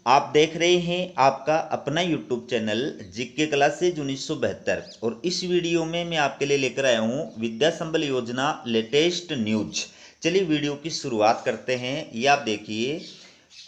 आप देख रहे हैं आपका अपना YouTube चैनल जीके क्लासेज 1972 और इस वीडियो में मैं आपके लिए लेकर आया हूं विद्या संबल योजना लेटेस्ट न्यूज। चलिए वीडियो की शुरुआत करते हैं। ये आप देखिए,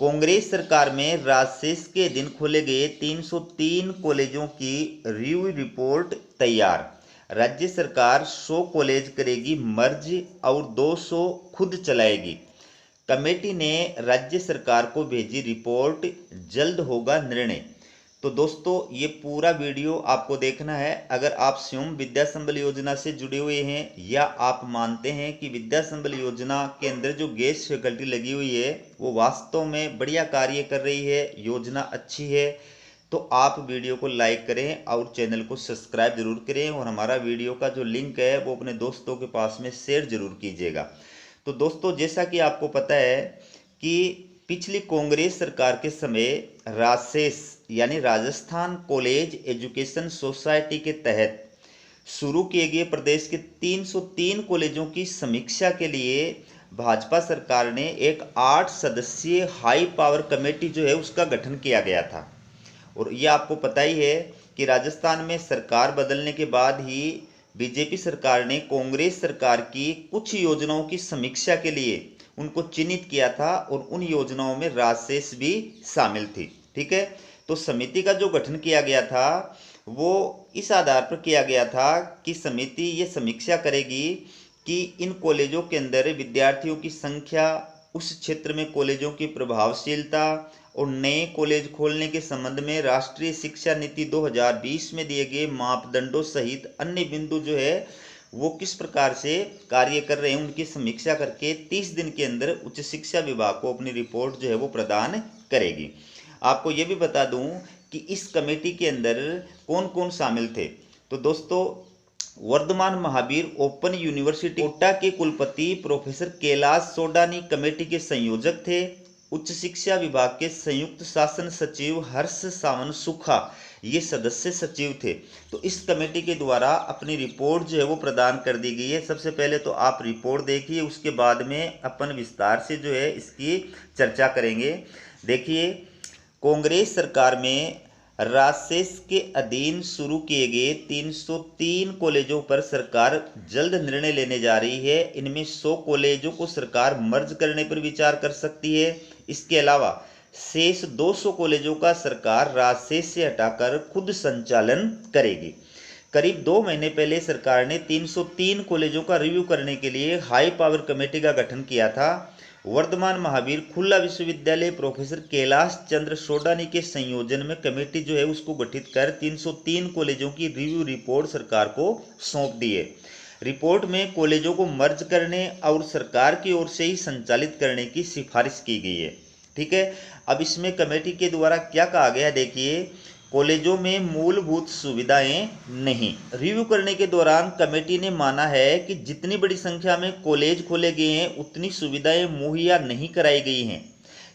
कांग्रेस सरकार में राजशेष के दिन खोले गए 303 कॉलेजों की रिव्यू रिपोर्ट तैयार। राज्य सरकार 100 कॉलेज करेगी मर्ज और 200 खुद चलाएगी। कमेटी ने राज्य सरकार को भेजी रिपोर्ट, जल्द होगा निर्णय। तो दोस्तों ये पूरा वीडियो आपको देखना है। अगर आप स्वयं विद्या संबल योजना से जुड़े हुए हैं या आप मानते हैं कि विद्या संबल योजना के अंदर जो गेस्ट फैकल्टी लगी हुई है वो वास्तव में बढ़िया कार्य कर रही है, योजना अच्छी है, तो आप वीडियो को लाइक करें और चैनल को सब्सक्राइब जरूर करें और हमारा वीडियो का जो लिंक है वो अपने दोस्तों के पास में शेयर जरूर कीजिएगा। तो दोस्तों जैसा कि आपको पता है कि पिछली कांग्रेस सरकार के समय राजशेष यानी राजस्थान कॉलेज एजुकेशन सोसाइटी के तहत शुरू किए गए प्रदेश के 303 कॉलेजों की समीक्षा के लिए भाजपा सरकार ने एक 8 सदस्यीय हाई पावर कमेटी जो है उसका गठन किया गया था। और ये आपको पता ही है कि राजस्थान में सरकार बदलने के बाद ही बीजेपी सरकार ने कांग्रेस सरकार की कुछ योजनाओं की समीक्षा के लिए उनको चिन्हित किया था और उन योजनाओं में राजशेष भी शामिल थी। ठीक है, तो समिति का जो गठन किया गया था वो इस आधार पर किया गया था कि समिति ये समीक्षा करेगी कि इन कॉलेजों के अंदर विद्यार्थियों की संख्या, उस क्षेत्र में कॉलेजों की प्रभावशीलता और नए कॉलेज खोलने के संबंध में राष्ट्रीय शिक्षा नीति 2020 में दिए गए मापदंडों सहित अन्य बिंदु जो है वो किस प्रकार से कार्य कर रहे हैं उनकी समीक्षा करके 30 दिन के अंदर उच्च शिक्षा विभाग को अपनी रिपोर्ट जो है वो प्रदान करेगी। आपको ये भी बता दूं कि इस कमेटी के अंदर कौन कौन शामिल थे। तो दोस्तों वर्धमान महावीर ओपन यूनिवर्सिटी कोटा के कुलपति प्रोफेसर कैलाश सोडानी कमेटी के संयोजक थे। उच्च शिक्षा विभाग के संयुक्त शासन सचिव हर्ष सावन सुखा ये सदस्य सचिव थे। तो इस कमेटी के द्वारा अपनी रिपोर्ट जो है वो प्रदान कर दी गई है। सबसे पहले तो आप रिपोर्ट देखिए, उसके बाद में अपन विस्तार से जो है इसकी चर्चा करेंगे। देखिए, कांग्रेस सरकार में राजशेष के अधीन शुरू किए गए 303 कॉलेजों पर सरकार जल्द निर्णय लेने जा रही है। इनमें 100 कॉलेजों को सरकार मर्ज करने पर विचार कर सकती है। इसके अलावा शेष 200 कॉलेजों का सरकार राजशेष से हटाकर खुद संचालन करेगी। करीब 2 महीने पहले सरकार ने 303 कॉलेजों का रिव्यू करने के लिए हाई पावर कमेटी का गठन किया था। वर्धमान महावीर खुला विश्वविद्यालय प्रोफेसर कैलाश चंद्र सोडानी के संयोजन में कमेटी जो है उसको गठित कर 303 कॉलेजों की रिव्यू रिपोर्ट सरकार को सौंप दी है। रिपोर्ट में कॉलेजों को मर्ज करने और सरकार की ओर से ही संचालित करने की सिफारिश की गई है। ठीक है, अब इसमें कमेटी के द्वारा क्या कहा गया, देखिए, कॉलेजों में मूलभूत सुविधाएं नहीं। रिव्यू करने के दौरान कमेटी ने माना है कि जितनी बड़ी संख्या में कॉलेज खोले गए हैं उतनी सुविधाएं मुहैया नहीं कराई गई हैं।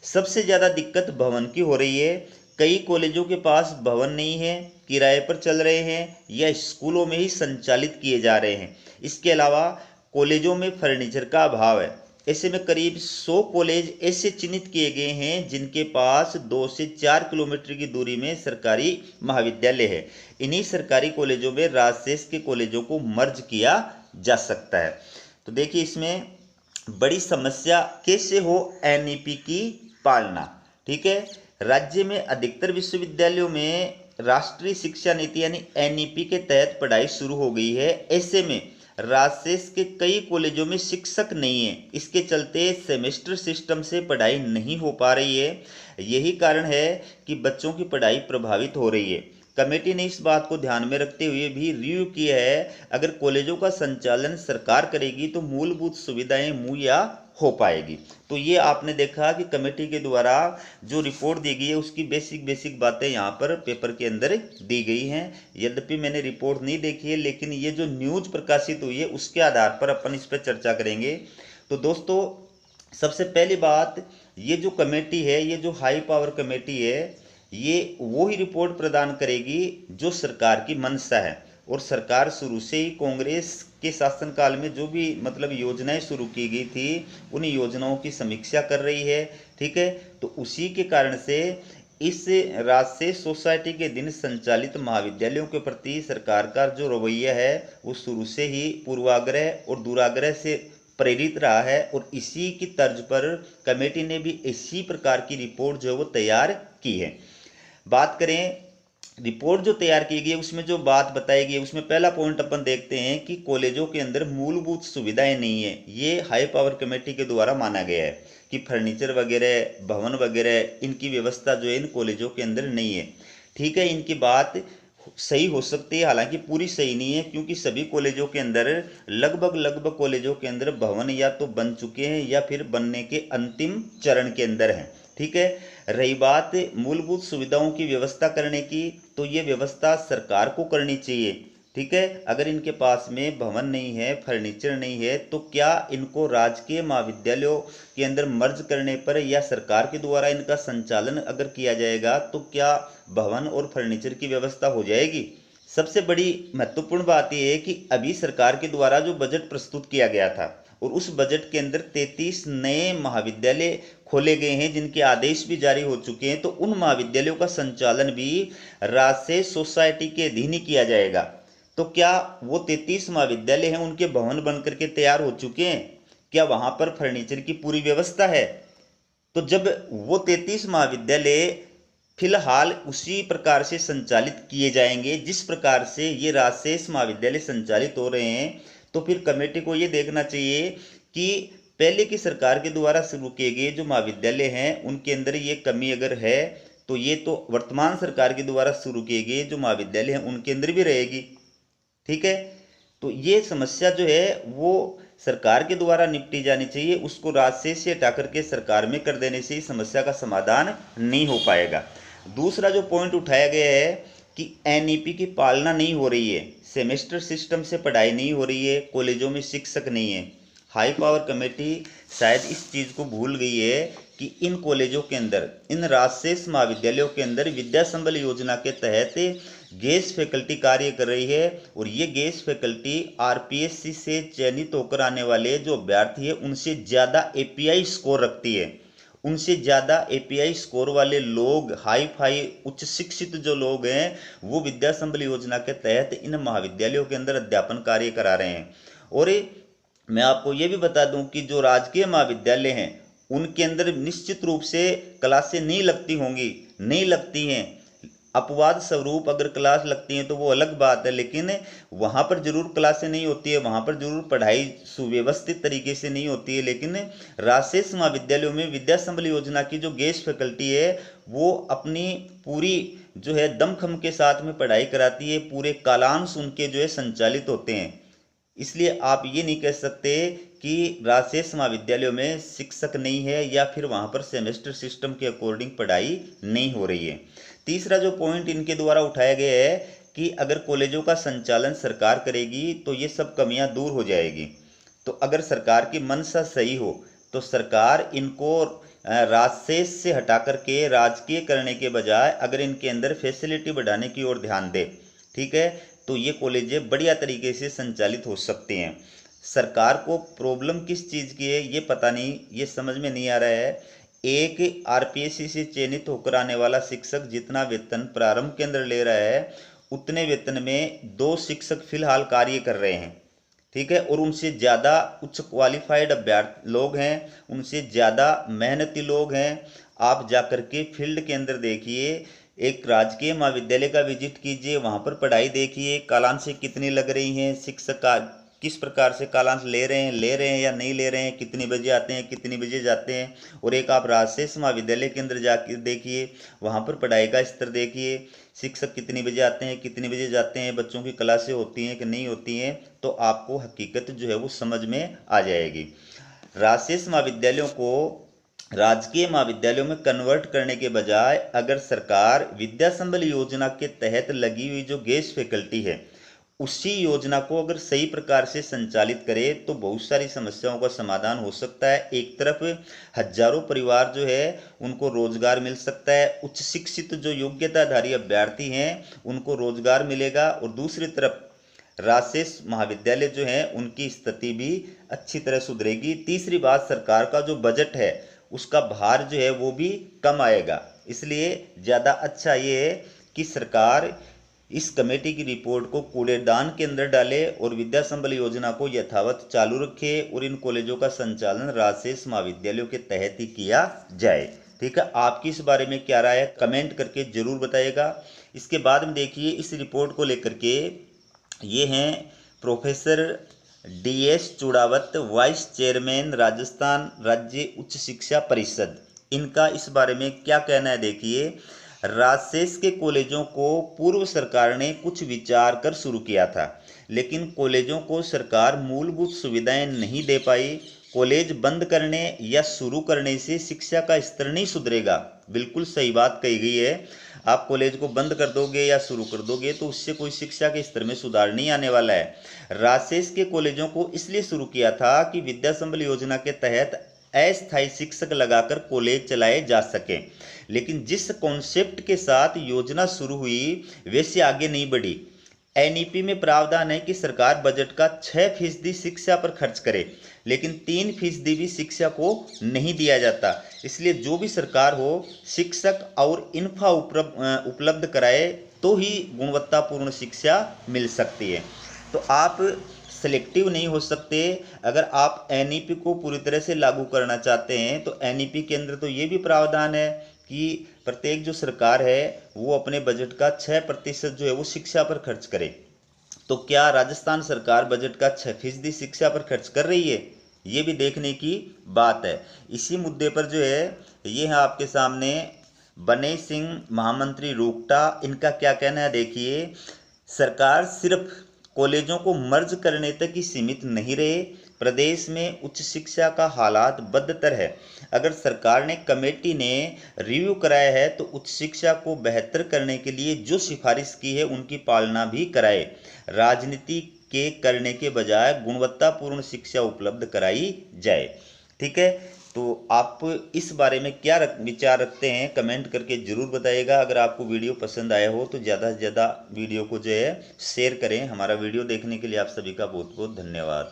सबसे ज़्यादा दिक्कत भवन की हो रही है। कई कॉलेजों के पास भवन नहीं है, किराए पर चल रहे हैं या स्कूलों में ही संचालित किए जा रहे हैं। इसके अलावा कॉलेजों में फर्नीचर का अभाव है। ऐसे में करीब 100 कॉलेज ऐसे चिन्हित किए गए हैं जिनके पास 2 से 4 किलोमीटर की दूरी में सरकारी महाविद्यालय है। इन्हीं सरकारी कॉलेजों में राजशेष के कॉलेजों को मर्ज किया जा सकता है। तो देखिए, इसमें बड़ी समस्या कैसे हो एनईपी की पालना। ठीक है, राज्य में अधिकतर विश्वविद्यालयों में राष्ट्रीय शिक्षा नीति यानी एनईपी के तहत पढ़ाई शुरू हो गई है। ऐसे में राजशेष के कई कॉलेजों में शिक्षक नहीं है। इसके चलते सेमेस्टर सिस्टम से पढ़ाई नहीं हो पा रही है। यही कारण है कि बच्चों की पढ़ाई प्रभावित हो रही है। कमेटी ने इस बात को ध्यान में रखते हुए भी रिव्यू किया है, अगर कॉलेजों का संचालन सरकार करेगी तो मूलभूत सुविधाएं मुहैया हो पाएगी। तो ये आपने देखा कि कमेटी के द्वारा जो रिपोर्ट दी गई है उसकी बेसिक बातें यहाँ पर पेपर के अंदर दी गई हैं। यद्यपि मैंने रिपोर्ट नहीं देखी है, लेकिन ये जो न्यूज प्रकाशित हुई है उसके आधार पर अपन इस पर चर्चा करेंगे। तो दोस्तों सबसे पहली बात, ये जो कमेटी है, ये जो हाई पावर कमेटी है, ये वो ही रिपोर्ट प्रदान करेगी जो सरकार की मंशा है। और सरकार शुरू से ही कांग्रेस के शासनकाल में जो भी मतलब योजनाएं शुरू की गई थी उन योजनाओं की समीक्षा कर रही है। ठीक है, तो उसी के कारण से इस राजशेष सोसाइटी के दिन संचालित महाविद्यालयों के प्रति सरकार का जो रवैया है वो शुरू से ही पूर्वाग्रह और दुराग्रह से प्रेरित रहा है और इसी की तर्ज पर कमेटी ने भी इसी प्रकार की रिपोर्ट जो है वो तैयार की है। बात करें रिपोर्ट जो तैयार की गई है उसमें जो बात बताई गई है उसमें पहला पॉइंट अपन देखते हैं कि कॉलेजों के अंदर मूलभूत सुविधाएं नहीं है। ये हाई पावर कमेटी के द्वारा माना गया है कि फर्नीचर वगैरह भवन वगैरह इनकी व्यवस्था जो है इन कॉलेजों के अंदर नहीं है। ठीक है, इनकी बात सही हो सकती है, हालांकि पूरी सही नहीं है, क्योंकि सभी कॉलेजों के अंदर लगभग कॉलेजों के अंदर भवन या तो बन चुके हैं या फिर बनने के अंतिम चरण के अंदर हैं। ठीक है, रही बात मूलभूत सुविधाओं की व्यवस्था करने की, तो ये व्यवस्था सरकार को करनी चाहिए। ठीक है, अगर इनके पास में भवन नहीं है, फर्नीचर नहीं है, तो क्या इनको राजकीय महाविद्यालयों के अंदर मर्ज करने पर या सरकार के द्वारा इनका संचालन अगर किया जाएगा तो क्या भवन और फर्नीचर की व्यवस्था हो जाएगी? सबसे बड़ी महत्वपूर्ण बात यह है कि अभी सरकार के द्वारा जो बजट प्रस्तुत किया गया था और उस बजट के अंदर 33 नए महाविद्यालय खोले गए हैं जिनके आदेश भी जारी हो चुके हैं, तो उन महाविद्यालयों का संचालन भी राजशेष सोसाइटी के अधीन ही किया जाएगा। तो क्या वो 33 महाविद्यालय हैं उनके भवन बन करके तैयार हो चुके हैं? क्या वहां पर फर्नीचर की पूरी व्यवस्था है? तो जब वो 33 महाविद्यालय फिलहाल उसी प्रकार से संचालित किए जाएंगे जिस प्रकार से ये राजशेष महाविद्यालय संचालित हो रहे हैं, तो फिर कमेटी को ये देखना चाहिए कि पहले की सरकार के द्वारा शुरू किए गए जो महाविद्यालय हैं उनके अंदर ये कमी अगर है तो ये तो वर्तमान सरकार के द्वारा शुरू किए गए जो महाविद्यालय हैं उनके अंदर भी रहेगी। ठीक है, तो ये समस्या जो है वो सरकार के द्वारा निपटी जानी चाहिए, उसको राजशेष से हटा करके सरकार में कर देने से समस्या का समाधान नहीं हो पाएगा। दूसरा जो पॉइंट उठाया गया है कि एनईपी की पालना नहीं हो रही है, सेमेस्टर सिस्टम से पढ़ाई नहीं हो रही है, कॉलेजों में शिक्षक नहीं है। हाई पावर कमेटी शायद इस चीज़ को भूल गई है कि इन कॉलेजों के अंदर, इन राजशेष महाविद्यालयों के अंदर विद्या संबल योजना के तहत गेस्ट फैकल्टी कार्य कर रही है और ये गेस्ट फैकल्टी आरपीएससी से चयनित होकर आने वाले जो अभ्यर्थी है उनसे ज़्यादा एपीआई स्कोर रखती है। उनसे ज़्यादा एपीआई स्कोर वाले लोग, हाई फाई उच्च शिक्षित जो लोग हैं, वो विद्या संबल योजना के तहत इन महाविद्यालयों के अंदर अध्यापन कार्य करा रहे हैं। और मैं आपको ये भी बता दूं कि जो राजकीय महाविद्यालय हैं उनके अंदर निश्चित रूप से क्लासें नहीं लगती होंगी, नहीं लगती हैं। अपवाद स्वरूप अगर क्लास लगती हैं तो वो अलग बात है, लेकिन वहाँ पर जरूर क्लासें नहीं होती है, वहाँ पर जरूर पढ़ाई सुव्यवस्थित तरीके से नहीं होती है। लेकिन राजशेष महाविद्यालयों में विद्या संबल योजना की जो गेस्ट फैकल्टी है वो अपनी पूरी जो है दमखम के साथ में पढ़ाई कराती है, पूरे कालांश उनके जो है संचालित होते हैं। इसलिए आप ये नहीं कह सकते कि राजशेष महाविद्यालयों में शिक्षक नहीं है या फिर वहाँ पर सेमेस्टर सिस्टम के अकॉर्डिंग पढ़ाई नहीं हो रही है। तीसरा जो पॉइंट इनके द्वारा उठाया गया है कि अगर कॉलेजों का संचालन सरकार करेगी तो ये सब कमियां दूर हो जाएगी। तो अगर सरकार की मंशा सही हो तो सरकार इनको राजशेष से हटा करके राजकीय करने के बजाय अगर इनके अंदर फैसिलिटी बढ़ाने की ओर ध्यान दे, ठीक है, तो ये कॉलेजें बढ़िया तरीके से संचालित हो सकते हैं। सरकार को प्रॉब्लम किस चीज़ की है ये पता नहीं, ये समझ में नहीं आ रहा है। एक आरपीएससी से चयनित होकर आने वाला शिक्षक जितना वेतन प्रारंभ के अंदर ले रहा है उतने वेतन में 2 शिक्षक फिलहाल कार्य कर रहे हैं। ठीक है, और उनसे ज़्यादा उच्च क्वालिफाइड अभ्यर्थी लोग हैं, उनसे ज़्यादा मेहनती लोग हैं। आप जाकर के फील्ड के अंदर देखिए, एक राजकीय महाविद्यालय का विजिट कीजिए, वहाँ पर पढ़ाई देखिए, कालांशें कितनी लग रही हैं, शिक्षक का किस प्रकार से कालांश ले रहे हैं या नहीं ले रहे हैं, कितनी बजे आते हैं, कितनी बजे जाते हैं। और एक आप राजशेष महाविद्यालय के अंदर जाकर देखिए, वहाँ पर पढ़ाई का स्तर देखिए, शिक्षक कितनी बजे आते हैं, कितनी बजे जाते हैं, बच्चों की क्लासें होती हैं कि नहीं होती हैं, तो आपको हकीकत जो है वो समझ में आ जाएगी। राजशेष महाविद्यालयों को राजकीय महाविद्यालयों में कन्वर्ट करने के बजाय अगर सरकार विद्या संबल योजना के तहत लगी हुई जो गेस्ट फैकल्टी है उसी योजना को अगर सही प्रकार से संचालित करे तो बहुत सारी समस्याओं का समाधान हो सकता है। एक तरफ हजारों परिवार जो है उनको रोजगार मिल सकता है, उच्च शिक्षित जो योग्यताधारी अभ्यर्थी हैं उनको रोजगार मिलेगा, और दूसरी तरफ राजशेष महाविद्यालय जो हैं उनकी स्थिति भी अच्छी तरह सुधरेगी। तीसरी बात, सरकार का जो बजट है उसका भार जो है वो भी कम आएगा। इसलिए ज़्यादा अच्छा ये है कि सरकार इस कमेटी की रिपोर्ट को कूड़ेदान के अंदर डाले और विद्या संबल योजना को यथावत चालू रखे और इन कॉलेजों का संचालन राजशेष महाविद्यालयों के तहत ही किया जाए। ठीक है, आपकी इस बारे में क्या राय है कमेंट करके जरूर बताइएगा। इसके बाद में देखिए इस रिपोर्ट को लेकर के ये हैं professor DS Chudawat, vice chairman Rajasthan राज्य उच्च शिक्षा परिषद। इनका इस बारे में क्या कहना है देखिए। राजशेष के कॉलेजों को पूर्व सरकार ने कुछ विचार कर शुरू किया था, लेकिन कॉलेजों को सरकार मूलभूत सुविधाएं नहीं दे पाई। कॉलेज बंद करने या शुरू करने से शिक्षा का स्तर नहीं सुधरेगा। बिल्कुल सही बात कही गई है। आप कॉलेज को बंद कर दोगे या शुरू कर दोगे तो उससे कोई शिक्षा के स्तर में सुधार नहीं आने वाला है। राजशेष के कॉलेजों को इसलिए शुरू किया था कि विद्या संबल योजना के तहत अस्थायी शिक्षक लगाकर कॉलेज चलाए जा सके, लेकिन जिस कॉन्सेप्ट के साथ योजना शुरू हुई वैसे आगे नहीं बढ़ी। NEP में प्रावधान है कि सरकार बजट का 6% शिक्षा पर खर्च करे, लेकिन 3% भी शिक्षा को नहीं दिया जाता। इसलिए जो भी सरकार हो शिक्षक और इंफ्रा उपलब्ध कराए तो ही गुणवत्तापूर्ण शिक्षा मिल सकती है। तो आप सिलेक्टिव नहीं हो सकते। अगर आप NEP को पूरी तरह से लागू करना चाहते हैं तो NEP के अंदर तो ये भी प्रावधान है कि प्रत्येक जो सरकार है वो अपने बजट का 6% जो है वो शिक्षा पर खर्च करे। तो क्या राजस्थान सरकार बजट का 6% शिक्षा पर खर्च कर रही है, ये भी देखने की बात है। इसी मुद्दे पर जो है ये है आपके सामने बने सिंह महामंत्री रूकटा, इनका क्या कहना है देखिए। सरकार सिर्फ कॉलेजों को मर्ज करने तक ही सीमित नहीं रहे, प्रदेश में उच्च शिक्षा का हालात बदतर है। अगर सरकार ने कमेटी ने रिव्यू कराया है तो उच्च शिक्षा को बेहतर करने के लिए जो सिफारिश की है उनकी पालना भी कराए। राजनीति के करने के बजाय गुणवत्तापूर्ण शिक्षा उपलब्ध कराई जाए। ठीक है, तो आप इस बारे में क्या विचार रखते हैं कमेंट करके ज़रूर बताइएगा। अगर आपको वीडियो पसंद आया हो तो ज़्यादा से ज़्यादा वीडियो को जो है शेयर करें। हमारा वीडियो देखने के लिए आप सभी का बहुत बहुत धन्यवाद।